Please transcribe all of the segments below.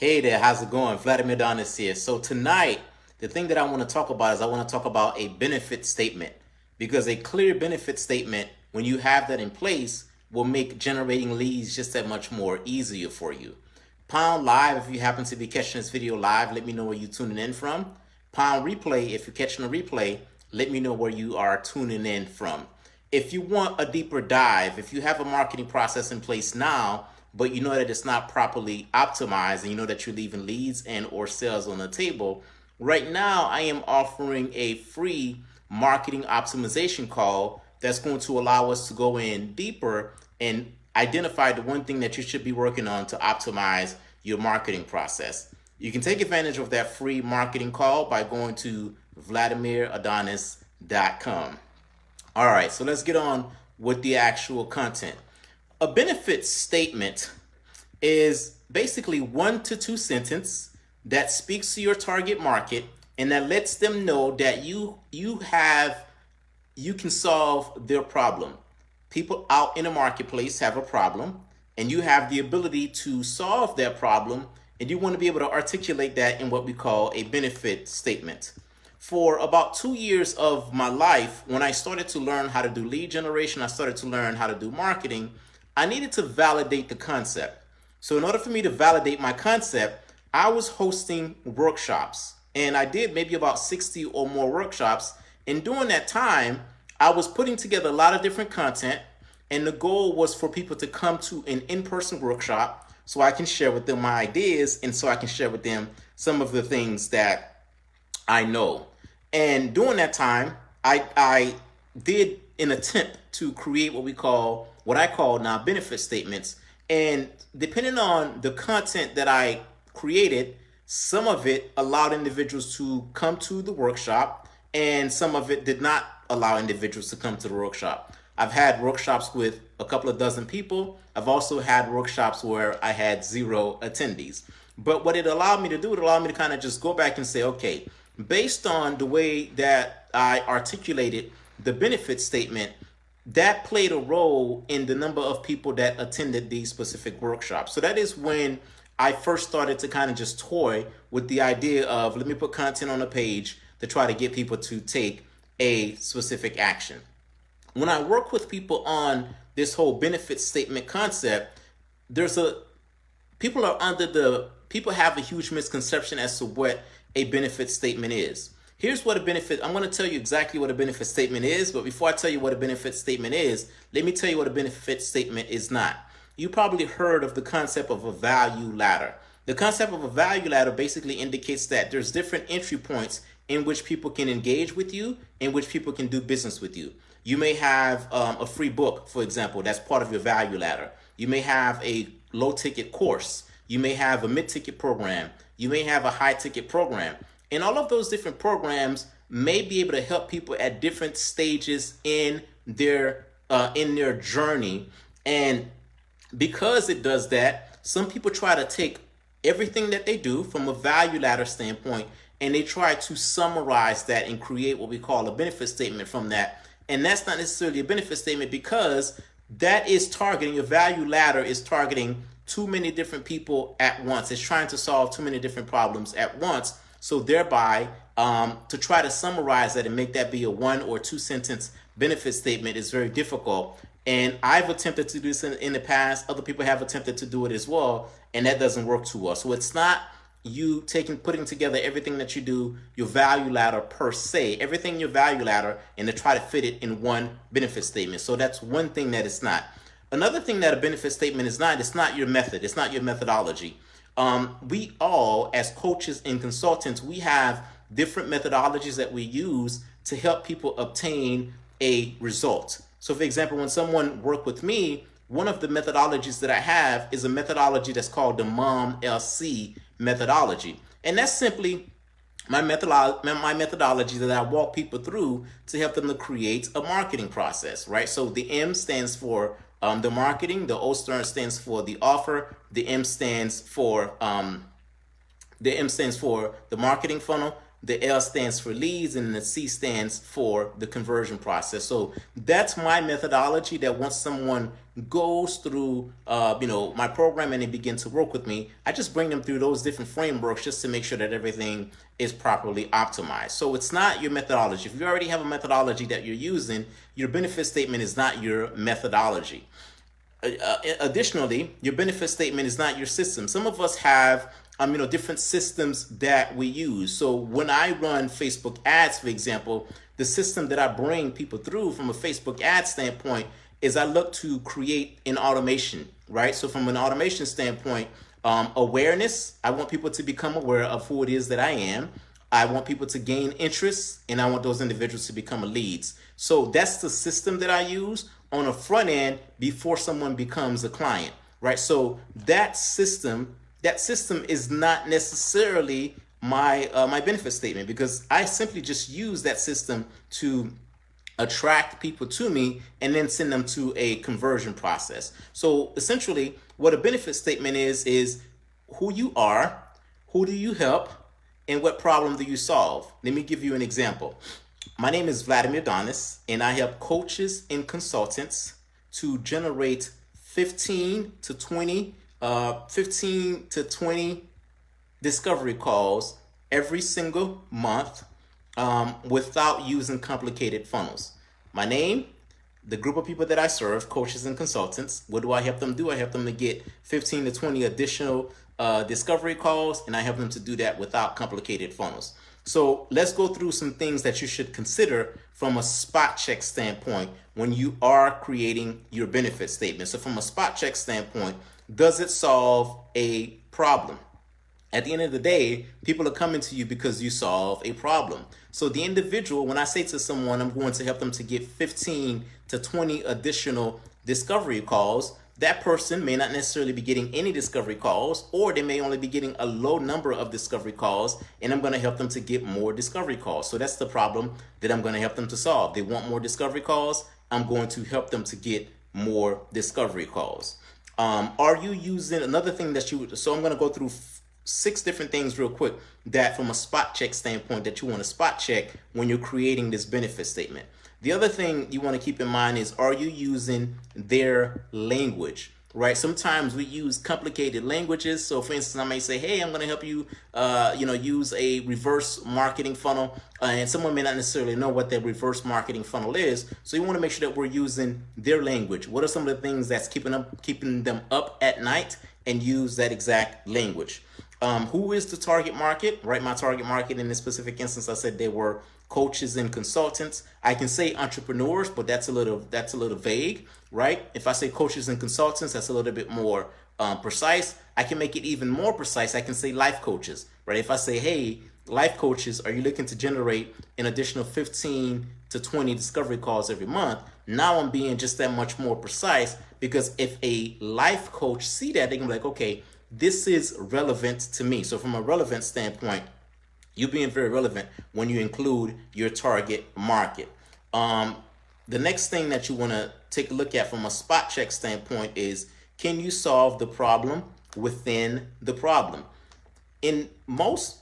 Hey there, how's it going? Vladimir Donis here. So tonight, the thing that I want to talk about is I want to talk about a benefit statement because a clear benefit statement, when you have that in place, will make generating leads just that much more easier for you. Pound live if you happen to be catching this video live. Let me know where you're tuning in from. Pound replay if you're catching a replay. Let me know where you are tuning in from. If you want a deeper dive, if you have a marketing process in place now, but you know that it's not properly optimized and you know that you're leaving leads and or sales on the table, right now I am offering a free marketing optimization call that's going to allow us to go in deeper and identify the one thing that you should be working on to optimize your marketing process. You can take advantage of that free marketing call by going to VladimirAdonis.com. All right, so let's get on with the actual content. A benefit statement is basically 1 to 2 sentences that speaks to your target market and that lets them know that you can solve their problem. People out in the marketplace have a problem and you have the ability to solve that problem, and you want to be able to articulate that in what we call a benefit statement. For about 2 years of my life, when I started to learn how to do lead generation, I started to learn how to do marketing, I needed to validate the concept. So in order for me to validate my concept, I was hosting workshops, and I did maybe about 60 or more workshops. And during that time, I was putting together a lot of different content, and the goal was for people to come to an in-person workshop so I can share with them my ideas and so I can share with them some of the things that I know. And during that time, I did an attempt to create what I call now benefit statements. And depending on the content that I created, some of it allowed individuals to come to the workshop, and some of it did not allow individuals to come to the workshop. I've had workshops with a couple of dozen people. I've also had workshops where I had 0 attendees. But what it allowed me to do, it allowed me to kind of just go back and say, okay, based on the way that I articulated the benefit statement, that played a role in the number of people that attended these specific workshops. So that is when I first started to kind of just toy with the idea of, let me put content on a page to try to get people to take a specific action. When I work with people on this whole benefit statement concept, there's a people have a huge misconception as to what a benefit statement is. Here's what a benefit, I'm going to tell you exactly what a benefit statement is, but before I tell you what a benefit statement is, let me tell you what a benefit statement is not. You probably heard of the concept of a value ladder. The concept of a value ladder basically indicates that there's different entry points in which people can engage with you, in which people can do business with you. You may have a free book, for example, that's part of your value ladder. You may have a low ticket course. You may have a mid ticket program. You may have a high ticket program. And all of those different programs may be able to help people at different stages in their journey. And because it does that, some people try to take everything that they do from a value ladder standpoint and they try to summarize that and create what we call a benefit statement from that. And that's not necessarily a benefit statement, because that is targeting, your value ladder is targeting too many different people at once. It's trying to solve too many different problems at once. So thereby, to try to summarize that and make that be a 1 or 2 sentence benefit statement is very difficult. And I've attempted to do this in the past. Other people have attempted to do it as well, and that doesn't work too well. So it's not you putting together everything that you do, your value ladder per se, everything in your value ladder, and to try to fit it in one benefit statement. So that's one thing that it's not. Another thing that a benefit statement is not, it's not your method. It's not your methodology. We all, as coaches and consultants, we have different methodologies that we use to help people obtain a result. So for example, when someone works with me, one of the methodologies that I have is a methodology that's called the MOM-LC methodology. And that's simply my methodology that I walk people through to help them to create a marketing process, right? So the M stands for the marketing, the O stands for the offer, the M stands for the marketing funnel, the L stands for leads, and the C stands for the conversion process. So that's my methodology, that once someone goes through my program and they begin to work with me, I just bring them through those different frameworks just to make sure that everything is properly optimized. So it's not your methodology. If you already have a methodology that you're using, your benefit statement is not your methodology. Additionally, your benefit statement is not your system. Some of us have different systems that we use. So when I run Facebook ads, for example, the system that I bring people through from a Facebook ad standpoint is I look to create an automation, right? So from an automation standpoint, awareness, I want people to become aware of who it is that I am. I want people to gain interest, and I want those individuals to become leads. So that's the system that I use on a front end before someone becomes a client, right? So that system is not necessarily my benefit statement, because I simply just use that system to attract people to me and then send them to a conversion process. So essentially, what a benefit statement is who you are, who do you help, and what problem do you solve. Let me give you an example. My name is Vladimir Donis, and I help coaches and consultants to generate 15 to 20 discovery calls every single month without using complicated funnels. My name, the group of people that I serve, coaches and consultants, what do I help them do? I help them to get 15 to 20 additional discovery calls, and I help them to do that without complicated funnels. So let's go through some things that you should consider from a spot check standpoint when you are creating your benefit statement. So from a spot check standpoint, does it solve a problem? At the end of the day, people are coming to you because you solve a problem. So the individual, when I say to someone, I'm going to help them to get 15 to 20 additional discovery calls, that person may not necessarily be getting any discovery calls, or they may only be getting a low number of discovery calls, and I'm going to help them to get more discovery calls. So that's the problem that I'm going to help them to solve. They want more discovery calls. I'm going to help them to get more discovery calls. Are you using another thing that so I'm going to go through 6 different things real quick that from a spot check standpoint that you want to spot check when you're creating this benefit statement. The other thing you want to keep in mind is, are you using their language, right? Sometimes we use complicated languages. So for instance, I may say, hey, I'm going to help you, use a reverse marketing funnel. And someone may not necessarily know what that reverse marketing funnel is. So you want to make sure that we're using their language. What are some of the things that's keeping them up at night, and use that exact language. Who is the target market, right? My target market in this specific instance, I said they were coaches and consultants. I can say entrepreneurs, but that's a little vague, right? If I say coaches and consultants, that's a little bit more precise. I can make it even more precise. I can say life coaches, right? If I say, hey, life coaches, are you looking to generate an additional 15 to 20 discovery calls every month? Now I'm being just that much more precise, because if a life coach see that, they can be like, okay, this is relevant to me. So from a relevant standpoint, you're being very relevant when you include your target market. The next thing that you want to take a look at from a spot check standpoint is, can you solve the problem within the problem? In most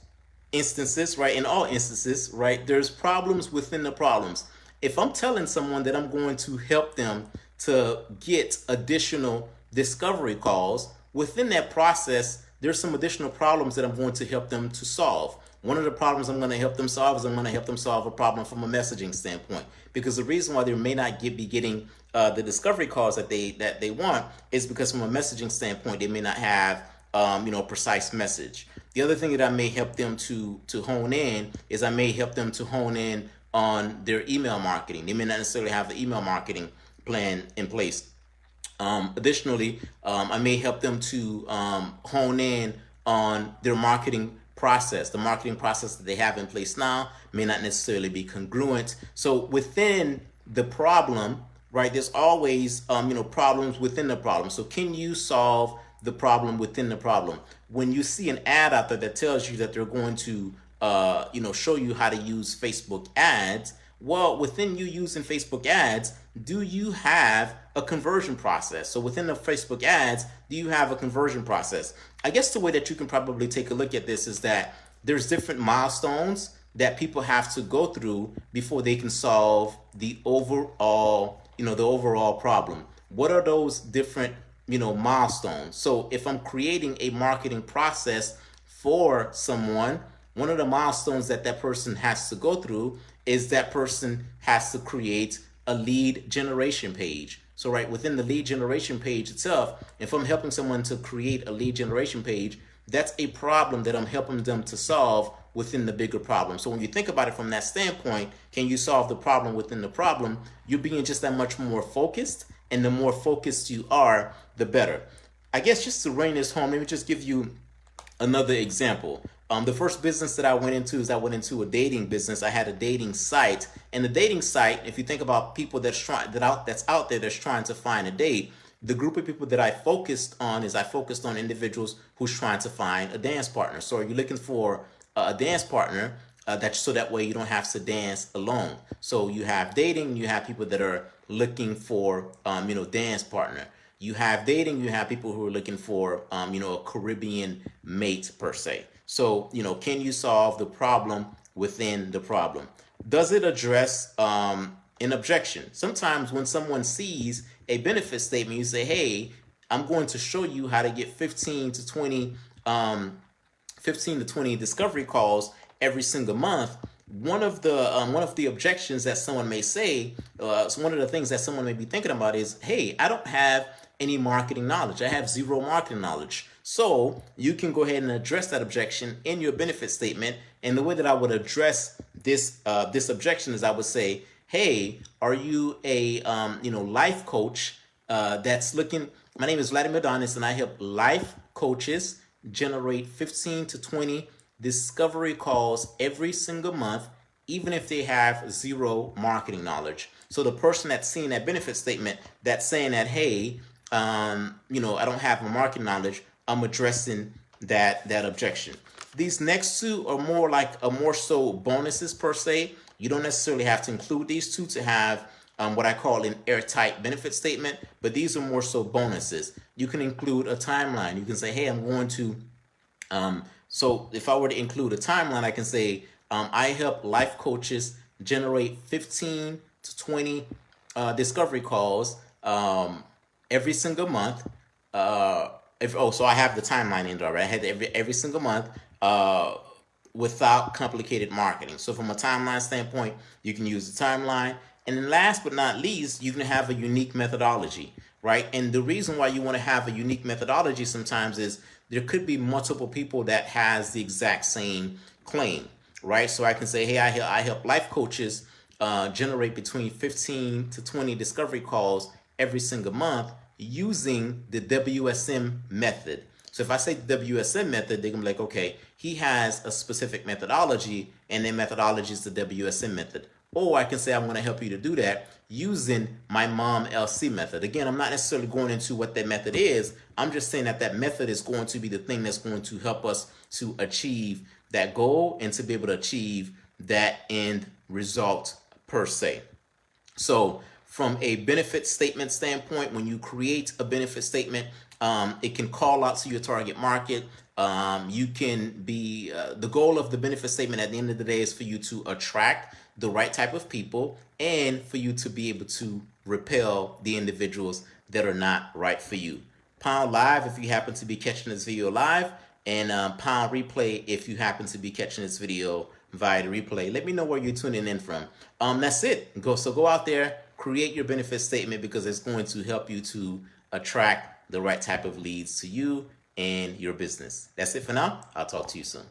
instances, right, in all instances, right, there's problems within the problems. If I'm telling someone that I'm going to help them to get additional discovery calls, within that process, there's some additional problems that I'm going to help them to solve. One of the problems I'm going to help them solve is I'm going to help them solve a problem from a messaging standpoint, because the reason why they may not be getting the discovery calls that they want is because from a messaging standpoint, they may not have a precise message. The other thing that I may help them to hone in is I may help them to hone in on their email marketing. They may not necessarily have the email marketing plan in place. Additionally, I may help them to hone in on their marketing process. The marketing process that they have in place now may not necessarily be congruent. So within the problem, right, there's always problems within the problem. So can you solve the problem within the problem? When you see an ad out there that tells you that they're going to show you how to use Facebook ads, well, within you using Facebook ads, do you have a conversion process? So within the Facebook ads, do you have a conversion process? I guess the way that you can probably take a look at this is that there's different milestones that people have to go through before they can solve the overall, the overall problem. What are those different, milestones? So if I'm creating a marketing process for someone, one of the milestones that that person has to go through is that person has to create a lead generation page. So right within the lead generation page itself, if I'm helping someone to create a lead generation page, that's a problem that I'm helping them to solve within the bigger problem. So when you think about it from that standpoint, can you solve the problem within the problem? You're being just that much more focused, and the more focused you are, the better. I guess just to bring this home, let me just give you another example. The first business that I went into is I went into a dating business. I had a dating site, and the dating site, if you think about people that's out there that's trying to find a date, the group of people that I focused on is I focused on individuals who's trying to find a dance partner. So, are you looking for a dance partner? So that way you don't have to dance alone. So you have dating, you have people that are looking for dance partner. You have dating, you have people who are looking for a Caribbean mate per se. So can you solve the problem within the problem? Does it address an objection? Sometimes when someone sees a benefit statement, you say, hey, I'm going to show you how to get 15 to 20 discovery calls every single month. One of the objections that someone may say, so one of the things that someone may be thinking about is, hey, I don't have any marketing knowledge. I have zero marketing knowledge. So you can go ahead and address that objection in your benefit statement. And the way that I would address this objection is I would say, hey, are you a life coach that's looking? My name is Vladimir Donis, and I help life coaches generate 15 to 20 discovery calls every single month, even if they have zero marketing knowledge. So the person that's seeing that benefit statement, that's saying that, hey, I don't have a marketing knowledge, I'm addressing that objection. These next two are more so bonuses per se. You don't necessarily have to include these two to have what I call an airtight benefit statement, but these are more so bonuses. You can include a timeline. You can say, hey, I'm going to, so if I were to include a timeline, I can say, I help life coaches generate 15 to 20 discovery calls every single month. So I have the timeline in there, right? I had every single month without complicated marketing. So from a timeline standpoint, you can use the timeline. And then last but not least, you can have a unique methodology, right? And the reason why you want to have a unique methodology sometimes is there could be multiple people that has the exact same claim, right? So I can say, hey, I help life coaches generate between 15 to 20 discovery calls every single month using the WSM method. So if I say the WSM method, they're going to be like, okay, he has a specific methodology, and their methodology is the WSM method. Or I can say I'm going to help you to do that using my Mom LC method. Again, I'm not necessarily going into what that method is. I'm just saying that method is going to be the thing that's going to help us to achieve that goal and to be able to achieve that end result per se. So from a benefit statement standpoint, when you create a benefit statement, it can call out to your target market. You can be the goal of the benefit statement at the end of the day is for you to attract the right type of people and for you to be able to repel the individuals that are not right for you. Pound live if you happen to be catching this video live, and pound replay if you happen to be catching this video via the replay. Let me know where you're tuning in from. That's it. Go out there, create your benefit statement, because it's going to help you to attract the right type of leads to you and your business. That's it for now. I'll talk to you soon.